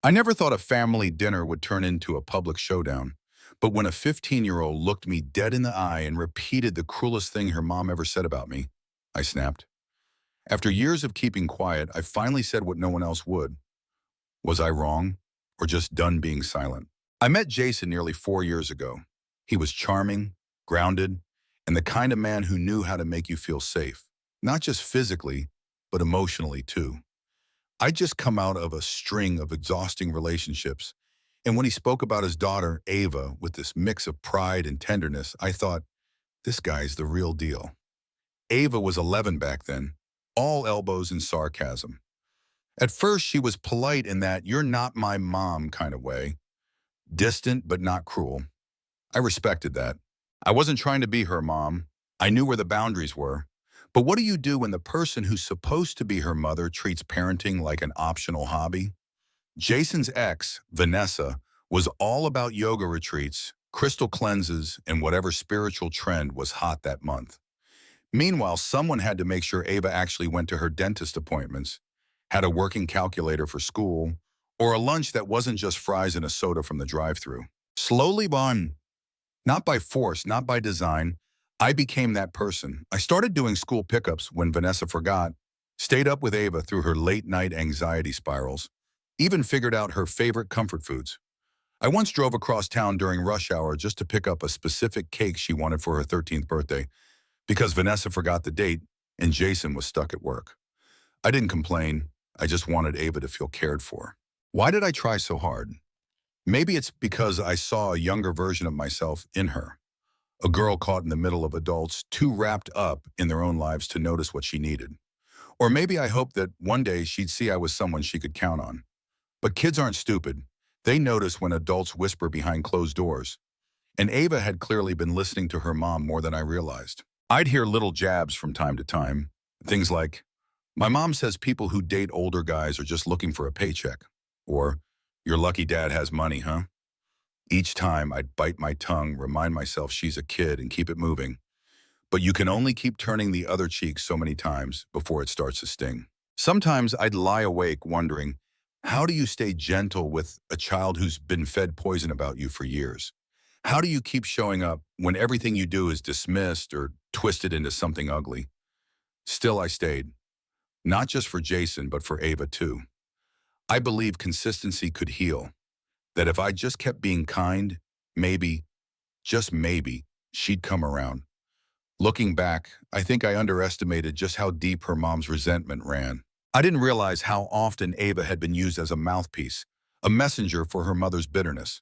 I never thought a family dinner would turn into a public showdown, but when a 15-year-old looked me dead in the eye and repeated the cruelest thing her mom ever said about me, I snapped. After years of keeping quiet, I finally said what no one else would. Was I wrong, or just done being silent? I met Jason nearly 4 years ago. He was charming, grounded, and the kind of man who knew how to make you feel safe, not just physically, but emotionally too. I'd just come out of a string of exhausting relationships, and when he spoke about his daughter, Ava, with this mix of pride and tenderness, I thought, this guy's the real deal. Ava was 11 back then, all elbows and sarcasm. At first, she was polite in that "you're not my mom" kind of way, distant but not cruel. I respected that. I wasn't trying to be her mom. I knew where the boundaries were. But what do you do when the person who's supposed to be her mother treats parenting like an optional hobby? Jason's ex, Vanessa, was all about yoga retreats, crystal cleanses, and whatever spiritual trend was hot that month. Meanwhile, someone had to make sure Ava actually went to her dentist appointments, had a working calculator for school, or a lunch that wasn't just fries and a soda from the drive-thru. Slowly on, not by force, not by design, I became that person. I started doing school pickups when Vanessa forgot, stayed up with Ava through her late-night anxiety spirals, even figured out her favorite comfort foods. I once drove across town during rush hour just to pick up a specific cake she wanted for her 13th birthday because Vanessa forgot the date and Jason was stuck at work. I didn't complain. I just wanted Ava to feel cared for. Why did I try so hard? Maybe it's because I saw a younger version of myself in her. A girl caught in the middle of adults, too wrapped up in their own lives to notice what she needed. Or maybe I hoped that one day she'd see I was someone she could count on. But kids aren't stupid. They notice when adults whisper behind closed doors. And Ava had clearly been listening to her mom more than I realized. I'd hear little jabs from time to time. Things like, "My mom says people who date older guys are just looking for a paycheck." Or, "Your lucky dad has money, huh?" Each time I'd bite my tongue, remind myself she's a kid and keep it moving. But you can only keep turning the other cheek so many times before it starts to sting. Sometimes I'd lie awake wondering, how do you stay gentle with a child who's been fed poison about you for years? How do you keep showing up when everything you do is dismissed or twisted into something ugly? Still, I stayed. Not just for Jason, but for Ava too. I believe consistency could heal. That if I just kept being kind, maybe, just maybe, she'd come around. Looking back, I think I underestimated just how deep her mom's resentment ran. I didn't realize how often Ava had been used as a mouthpiece, a messenger for her mother's bitterness.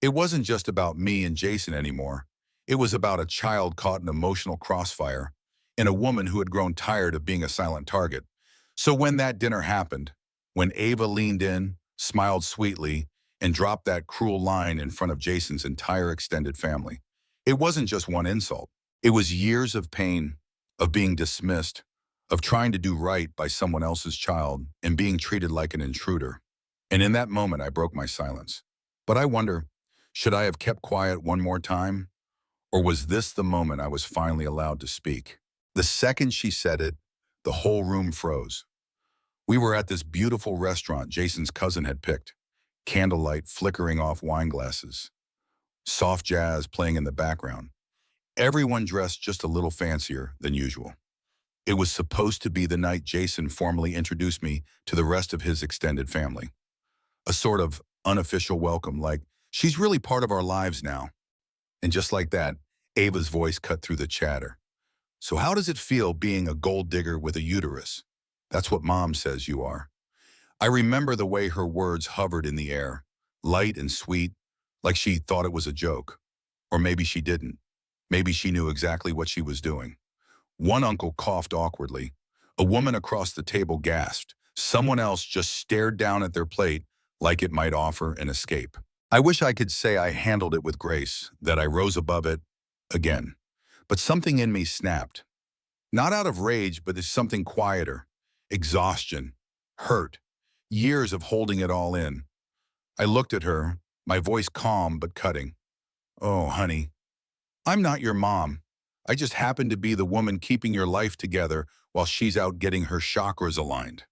It wasn't just about me and Jason anymore. It was about a child caught in emotional crossfire and a woman who had grown tired of being a silent target. So when that dinner happened, when Ava leaned in, smiled sweetly, and dropped that cruel line in front of Jason's entire extended family, it wasn't just one insult. It was years of pain, of being dismissed, of trying to do right by someone else's child and being treated like an intruder. And in that moment, I broke my silence. But I wonder, should I have kept quiet one more time? Or was this the moment I was finally allowed to speak? The second she said it, the whole room froze. We were at this beautiful restaurant Jason's cousin had picked, candlelight flickering off wine glasses, soft jazz playing in the background. Everyone dressed just a little fancier than usual. It was supposed to be the night Jason formally introduced me to the rest of his extended family. A sort of unofficial welcome, like, she's really part of our lives now. And just like that, Ava's voice cut through the chatter. "So how does it feel being a gold digger with a uterus? That's what Mom says you are." I remember the way her words hovered in the air, light and sweet, like she thought it was a joke. Or maybe she didn't. Maybe she knew exactly what she was doing. One uncle coughed awkwardly. A woman across the table gasped. Someone else just stared down at their plate like it might offer an escape. I wish I could say I handled it with grace, that I rose above it again. But something in me snapped. Not out of rage, but as something quieter. Exhaustion. Hurt. Years of holding it all in. I looked at her, my voice calm but cutting. "Oh, honey, I'm not your mom. I just happen to be the woman keeping your life together while she's out getting her chakras aligned."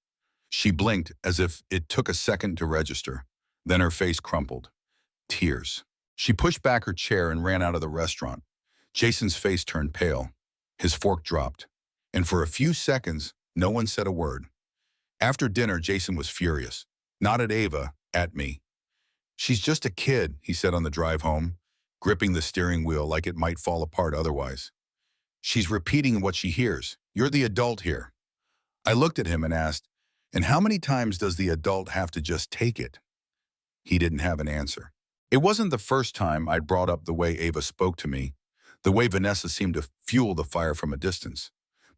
She blinked as if it took a second to register. Then her face crumpled. Tears. She pushed back her chair and ran out of the restaurant. Jason's face turned pale. His fork dropped. And for a few seconds, no one said a word. After dinner, Jason was furious. Not at Ava, at me. She's just a kid, he said on the drive home, gripping the steering wheel like it might fall apart otherwise. She's repeating what she hears. You're the adult here. I looked at him and asked, and how many times does the adult have to just take it? He didn't have an answer. It wasn't the first time I'd brought up the way Ava spoke to me, the way Vanessa seemed to fuel the fire from a distance.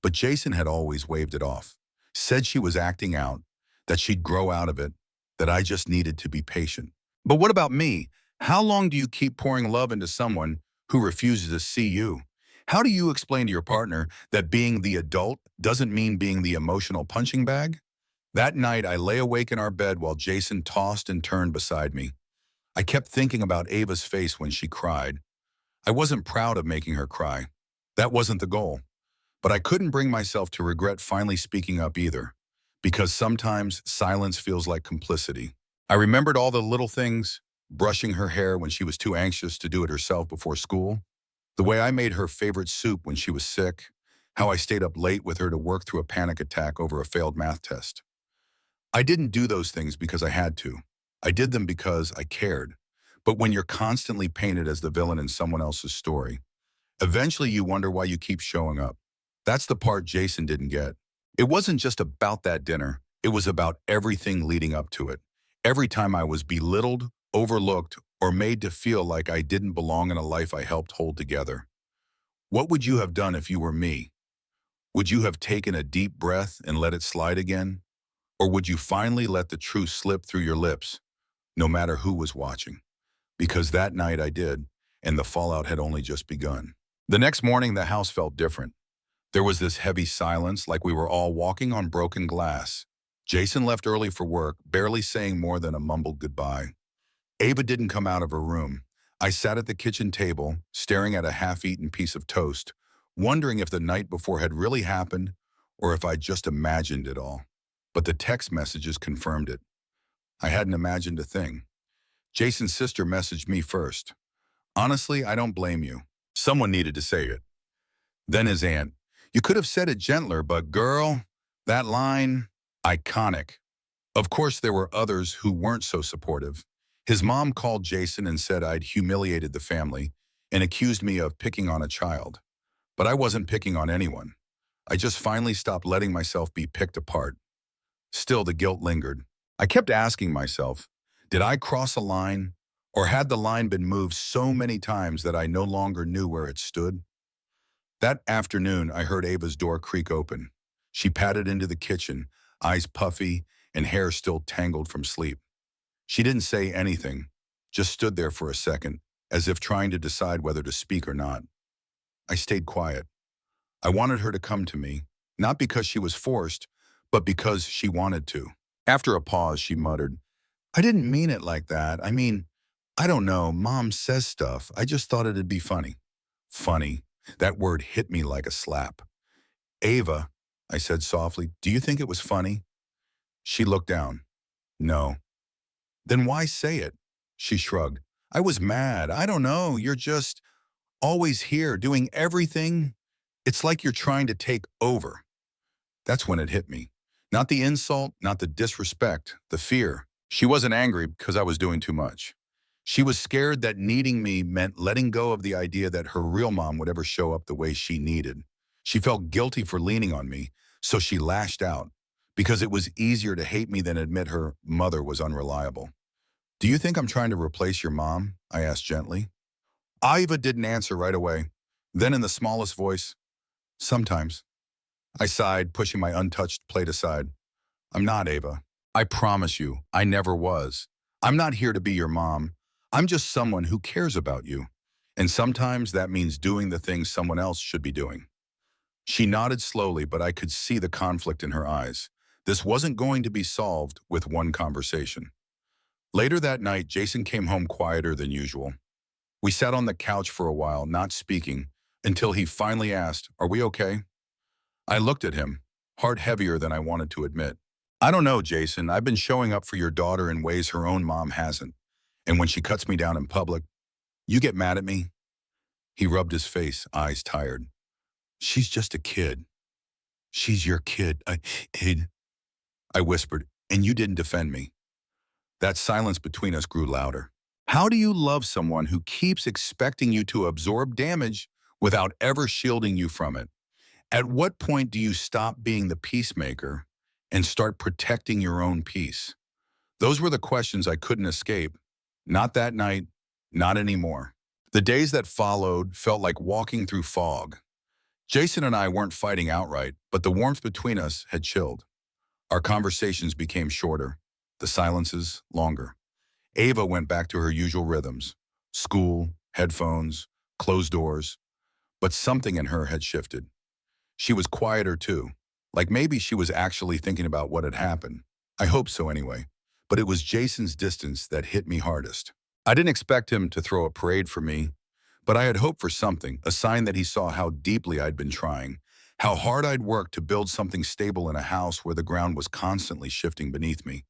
But Jason had always waved it off, said she was acting out, that she'd grow out of it, that I just needed to be patient. But what about me? How long do you keep pouring love into someone who refuses to see you? How do you explain to your partner that being the adult doesn't mean being the emotional punching bag? That night, I lay awake in our bed while Jason tossed and turned beside me. I kept thinking about Ava's face when she cried. I wasn't proud of making her cry. That wasn't the goal. But I couldn't bring myself to regret finally speaking up either, because sometimes silence feels like complicity. I remembered all the little things, brushing her hair when she was too anxious to do it herself before school, the way I made her favorite soup when she was sick, how I stayed up late with her to work through a panic attack over a failed math test. I didn't do those things because I had to. I did them because I cared. But when you're constantly painted as the villain in someone else's story, eventually you wonder why you keep showing up. That's the part Jason didn't get. It wasn't just about that dinner. It was about everything leading up to it. Every time I was belittled, overlooked, or made to feel like I didn't belong in a life I helped hold together. What would you have done if you were me? Would you have taken a deep breath and let it slide again? Or would you finally let the truth slip through your lips, no matter who was watching? Because that night I did, and the fallout had only just begun. The next morning, the house felt different. There was this heavy silence, like we were all walking on broken glass. Jason left early for work, barely saying more than a mumbled goodbye. Ava didn't come out of her room. I sat at the kitchen table, staring at a half-eaten piece of toast, wondering if the night before had really happened or if I'd just imagined it all. But the text messages confirmed it. I hadn't imagined a thing. Jason's sister messaged me first. Honestly, I don't blame you. Someone needed to say it. Then his aunt. You could have said it gentler, but girl, that line, iconic. Of course, there were others who weren't so supportive. His mom called Jason and said I'd humiliated the family and accused me of picking on a child. But I wasn't picking on anyone. I just finally stopped letting myself be picked apart. Still, the guilt lingered. I kept asking myself, did I cross a line, or had the line been moved so many times that I no longer knew where it stood? That afternoon, I heard Ava's door creak open. She padded into the kitchen, eyes puffy and hair still tangled from sleep. She didn't say anything, just stood there for a second, as if trying to decide whether to speak or not. I stayed quiet. I wanted her to come to me, not because she was forced, but because she wanted to. After a pause, she muttered, I didn't mean it like that. I mean, I don't know, Mom says stuff. I just thought it'd be funny. Funny. That word hit me like a slap. Ava, I said softly, do you think it was funny? She looked down. No. Then why say it? She shrugged. I was mad. I don't know. You're just always here doing everything. It's like you're trying to take over. That's when it hit me. Not the insult, not the disrespect, the fear. She wasn't angry because I was doing too much. She was scared that needing me meant letting go of the idea that her real mom would ever show up the way she needed. She felt guilty for leaning on me, so she lashed out, because it was easier to hate me than admit her mother was unreliable. Do you think I'm trying to replace your mom? I asked gently. Ava didn't answer right away. Then in the smallest voice, sometimes. I sighed, pushing my untouched plate aside. I'm not, Ava. I promise you, I never was. I'm not here to be your mom. I'm just someone who cares about you. And sometimes that means doing the things someone else should be doing. She nodded slowly, but I could see the conflict in her eyes. This wasn't going to be solved with one conversation. Later that night, Jason came home quieter than usual. We sat on the couch for a while, not speaking, until he finally asked, Are we okay? I looked at him, heart heavier than I wanted to admit. I don't know, Jason. I've been showing up for your daughter in ways her own mom hasn't. And when she cuts me down in public, you get mad at me? He rubbed his face, eyes tired. She's just a kid. She's your kid. I whispered, and you didn't defend me. That silence between us grew louder. How do you love someone who keeps expecting you to absorb damage without ever shielding you from it? At what point do you stop being the peacemaker and start protecting your own peace? Those were the questions I couldn't escape. Not that night, not anymore. The days that followed felt like walking through fog. Jason and I weren't fighting outright, but the warmth between us had chilled. Our conversations became shorter, the silences longer. Ava went back to her usual rhythms: school, headphones, closed doors. But something in her had shifted. She was quieter too, like maybe she was actually thinking about what had happened. I hoped so anyway, but it was Jason's distance that hit me hardest. I didn't expect him to throw a parade for me, but I had hoped for something, a sign that he saw how deeply I'd been trying, how hard I'd worked to build something stable in a house where the ground was constantly shifting beneath me.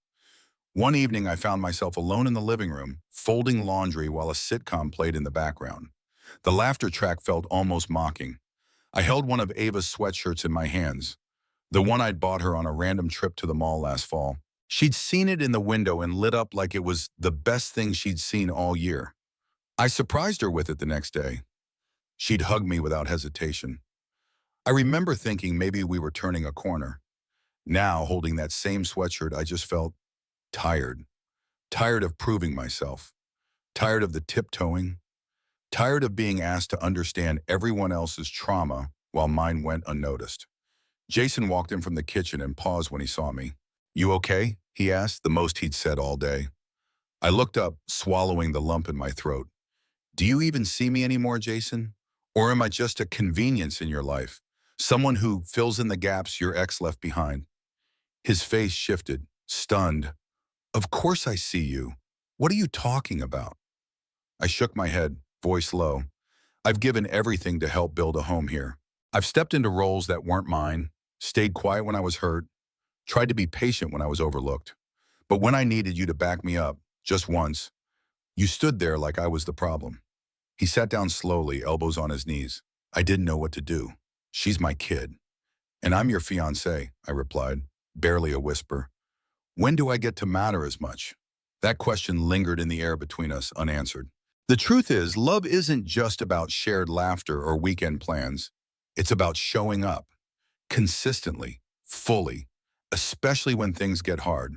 One evening, I found myself alone in the living room, folding laundry while a sitcom played in the background. The laughter track felt almost mocking. I held one of Ava's sweatshirts in my hands, the one I'd bought her on a random trip to the mall last fall. She'd seen it in the window and lit up like it was the best thing she'd seen all year. I surprised her with it the next day. She'd hug me without hesitation. I remember thinking maybe we were turning a corner. Now, holding that same sweatshirt, I just felt tired. Tired of proving myself. Tired of the tiptoeing. Tired of being asked to understand everyone else's trauma while mine went unnoticed. Jason walked in from the kitchen and paused when he saw me. "You okay?" he asked, the most he'd said all day. I looked up, swallowing the lump in my throat. "Do you even see me anymore, Jason? Or am I just a convenience in your life? Someone who fills in the gaps your ex left behind?" His face shifted, stunned. "Of course I see you. What are you talking about?" I shook my head, voice low. "I've given everything to help build a home here. I've stepped into roles that weren't mine, stayed quiet when I was hurt, tried to be patient when I was overlooked. But when I needed you to back me up, just once, you stood there like I was the problem." He sat down slowly, elbows on his knees. I didn't know what to do. "She's my kid. And I'm your fiancé," I replied, barely a whisper. "When do I get to matter as much?" That question lingered in the air between us, unanswered. The truth is, love isn't just about shared laughter or weekend plans. It's about showing up, consistently, fully, especially when things get hard.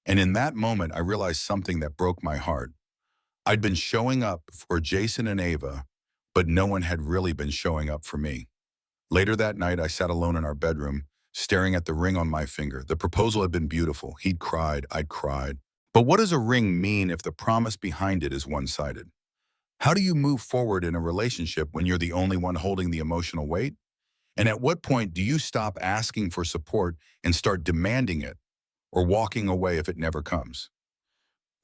And in that moment, I realized something that broke my heart. I'd been showing up for Jason and Ava, but no one had really been showing up for me. Later that night, I sat alone in our bedroom, staring at the ring on my finger. The proposal had been beautiful. He'd cried, I'd cried. But what does a ring mean if the promise behind it is one-sided? How do you move forward in a relationship when you're the only one holding the emotional weight? And at what point do you stop asking for support and start demanding it, or walking away if it never comes?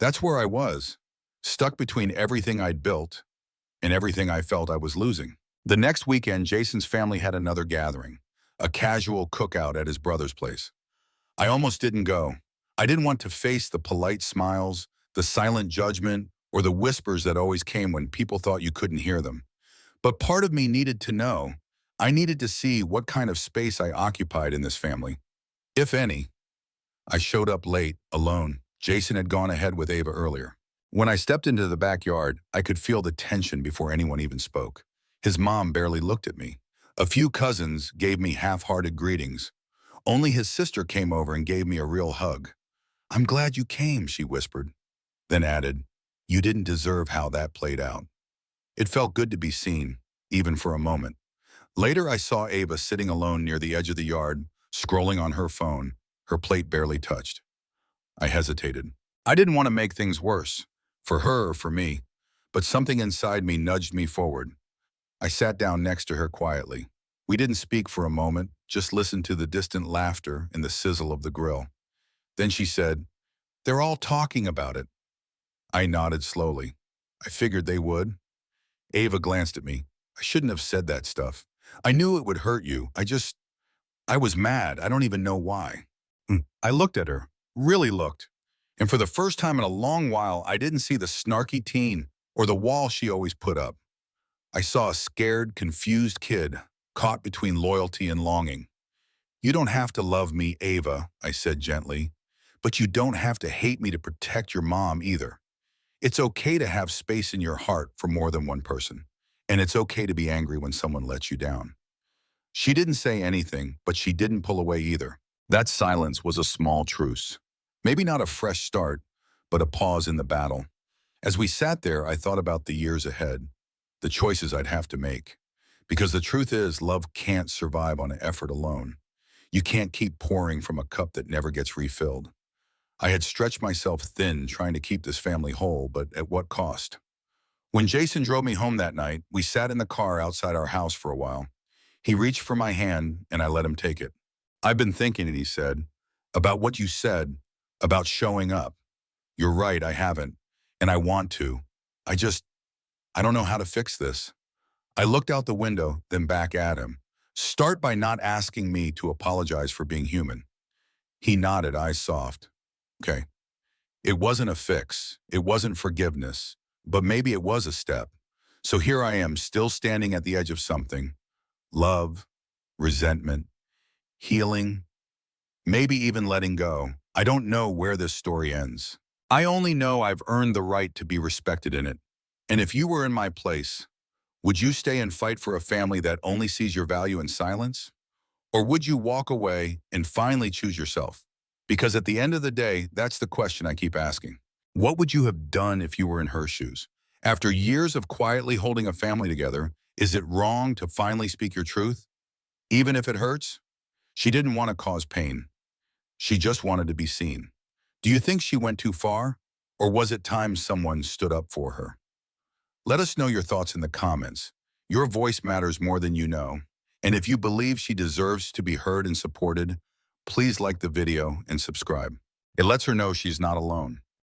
That's where I was, stuck between everything I'd built and everything I felt I was losing. The next weekend, Jason's family had another gathering, a casual cookout at his brother's place. I almost didn't go. I didn't want to face the polite smiles, the silent judgment, or the whispers that always came when people thought you couldn't hear them. But part of me needed to know. I needed to see what kind of space I occupied in this family, if any. I showed up late, alone. Jason had gone ahead with Ava earlier. When I stepped into the backyard, I could feel the tension before anyone even spoke. His mom barely looked at me. A few cousins gave me half-hearted greetings. Only his sister came over and gave me a real hug. "I'm glad you came," she whispered, then added, "You didn't deserve how that played out." It felt good to be seen, even for a moment. Later, I saw Ava sitting alone near the edge of the yard, scrolling on her phone, her plate barely touched. I hesitated. I didn't want to make things worse, for her or for me, but something inside me nudged me forward. I sat down next to her quietly. We didn't speak for a moment, just listened to the distant laughter and the sizzle of the grill. Then she said, "They're all talking about it." I nodded slowly. I figured they would. Ava glanced at me. "I shouldn't have said that stuff. I knew it would hurt you. I was mad. I don't even know why." I looked at her, really looked. And for the first time in a long while, I didn't see the snarky teen or the wall she always put up. I saw a scared, confused kid caught between loyalty and longing. You don't have to love me, Ava, I said gently, but you don't have to hate me to protect your mom either. It's okay to have space in your heart for more than one person, and it's okay to be angry when someone lets you down. She didn't say anything, but she didn't pull away either. That silence was a small truce. Maybe not a fresh start, but a pause in the battle. As we sat there, I thought about the years ahead, the choices I'd have to make. Because the truth is, love can't survive on effort alone. You can't keep pouring from a cup that never gets refilled. I had stretched myself thin trying to keep this family whole, but at what cost? When Jason drove me home that night, we sat in the car outside our house for a while. He reached for my hand, and I let him take it. I've been thinking, he said, about what you said, about showing up. You're right, I haven't, and I want to. I don't know how to fix this. I looked out the window, then back at him. Start by not asking me to apologize for being human. He nodded, eyes soft. Okay. It wasn't a fix. It wasn't forgiveness. But maybe it was a step. So here I am, still standing at the edge of something. Love, resentment, healing, maybe even letting go. I don't know where this story ends. I only know I've earned the right to be respected in it. And if you were in my place, would you stay and fight for a family that only sees your value in silence? Or would you walk away and finally choose yourself? Because at the end of the day, that's the question I keep asking. What would you have done if you were in her shoes? After years of quietly holding a family together, is it wrong to finally speak your truth? Even if it hurts? She didn't want to cause pain. She just wanted to be seen. Do you think she went too far? Or was it time someone stood up for her? Let us know your thoughts in the comments. Your voice matters more than you know. And if you believe she deserves to be heard and supported, please like the video and subscribe. It lets her know she's not alone.